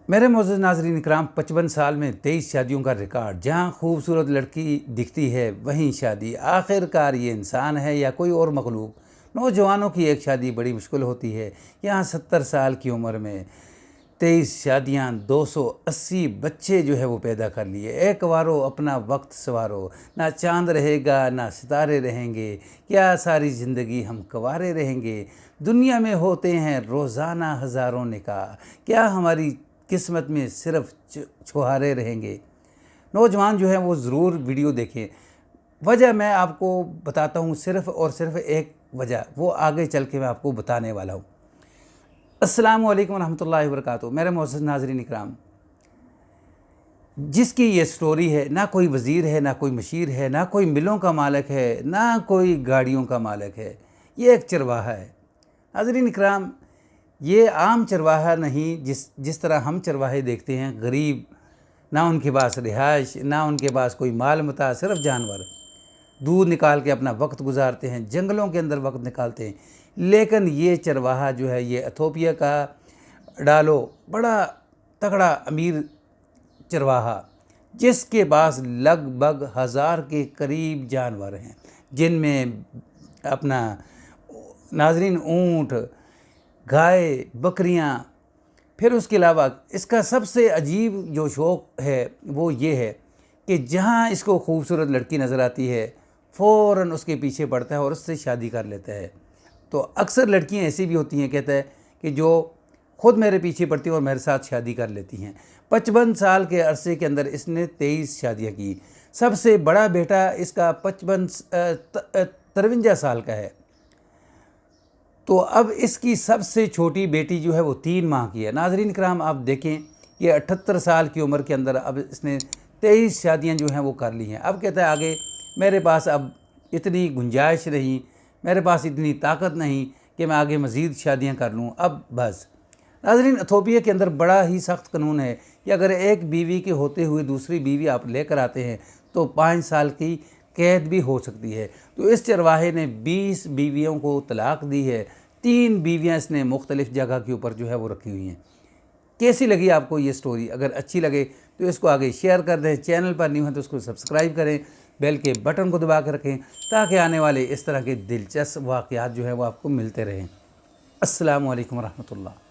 मेरे मोअज़्ज़ज़ नाज़रीन इकराम, 55 साल में 23 शादियों का रिकॉर्ड। जहाँ खूबसूरत लड़की दिखती है वहीं शादी। आखिरकार ये इंसान है या कोई और मखलूक। नौजवानों की एक शादी बड़ी मुश्किल होती है। यहाँ 70 साल की उम्र में 23 शादियाँ, 280 बच्चे जो है वो पैदा कर लिए। एक वारो अपना वक्त सवारो, ना चांद रहेगा ना सितारे रहेंगे, क्या सारी ज़िंदगी हम कंवारे रहेंगे। दुनिया में होते हैं रोज़ाना हज़ारों निकाह, क्या हमारी किस्मत में सिर्फ छुहारे रहेंगे। नौजवान जो है वो ज़रूर वीडियो देखें। वजह मैं आपको बताता हूँ, सिर्फ़ और सिर्फ एक वजह, वो आगे चल के मैं आपको बताने वाला हूँ। अस्सलामु अलैकुम रहमतुल्लाहि व बरकातुहू। मेरे मोअज़्ज़ज़ नाज़रीन इकराम, जिसकी ये स्टोरी है, ना कोई वज़ीर है, ना कोई मशीर है, ना कोई मिलों का मालिक है, ना कोई गाड़ियों का मालिक है। ये एक चरवाहा है। नाज़रीन इकराम, ये आम चरवाहा नहीं जिस तरह हम चरवाहे देखते हैं, गरीब, ना उनके पास रिहाइश, ना उनके पास कोई माल मता, सिर्फ जानवर दूध निकाल के अपना वक्त गुजारते हैं, जंगलों के अंदर वक्त निकालते हैं। लेकिन ये चरवाहा जो है, ये इथोपिया का डालो बड़ा तगड़ा अमीर चरवाहा, जिसके पास लगभग 1000 के करीब जानवर हैं, जिनमें अपना नाज़रीन ऊँट, गाय, बकरियां। फिर उसके अलावा इसका सबसे अजीब जो शौक़ है वो ये है कि जहाँ इसको खूबसूरत लड़की नज़र आती है फ़ौरन उसके पीछे पड़ता है और उससे शादी कर लेता है। तो अक्सर लड़कियाँ ऐसी भी होती हैं, कहता है, कि जो ख़ुद मेरे पीछे पड़ती हैं और मेरे साथ शादी कर लेती हैं। 55 साल के अरसे के अंदर इसने 23 शादियाँ की। सबसे बड़ा बेटा इसका 53 साल का है। तो अब इसकी सबसे छोटी बेटी जो है वो 3 माह की है। नाज़रीन कराम, आप देखें, ये 78 साल की उम्र के अंदर अब इसने 23 शादियाँ जो हैं वो कर ली हैं। अब कहता है आगे मेरे पास अब इतनी गुंजाइश नहीं, मेरे पास इतनी ताकत नहीं कि मैं आगे मज़ीद शादियाँ कर लूँ, अब बस। नाज़रीन, इथोपिया के अंदर बड़ा ही सख्त कानून है कि अगर एक बीवी के होते हुए दूसरी बीवी आप लेकर आते हैं तो 5 साल की कैद भी हो सकती है। तो इस चरवाहे ने 20 बीवियों को तलाक दी है। 3 बीवियां इसने मुख्तलिफ़ जगह के ऊपर जो है वो रखी हुई हैं। कैसी लगी आपको ये स्टोरी? अगर अच्छी लगे तो इसको आगे शेयर कर दें। चैनल पर न्यू है तो उसको सब्सक्राइब करें, बेल के बटन को दबा कर रखें, ताकि आने वाले इस तरह के दिलचस्प वाक़यात जो है वो आपको मिलते रहें। अस्सलामु अलैकुम रहमतुल्लाह।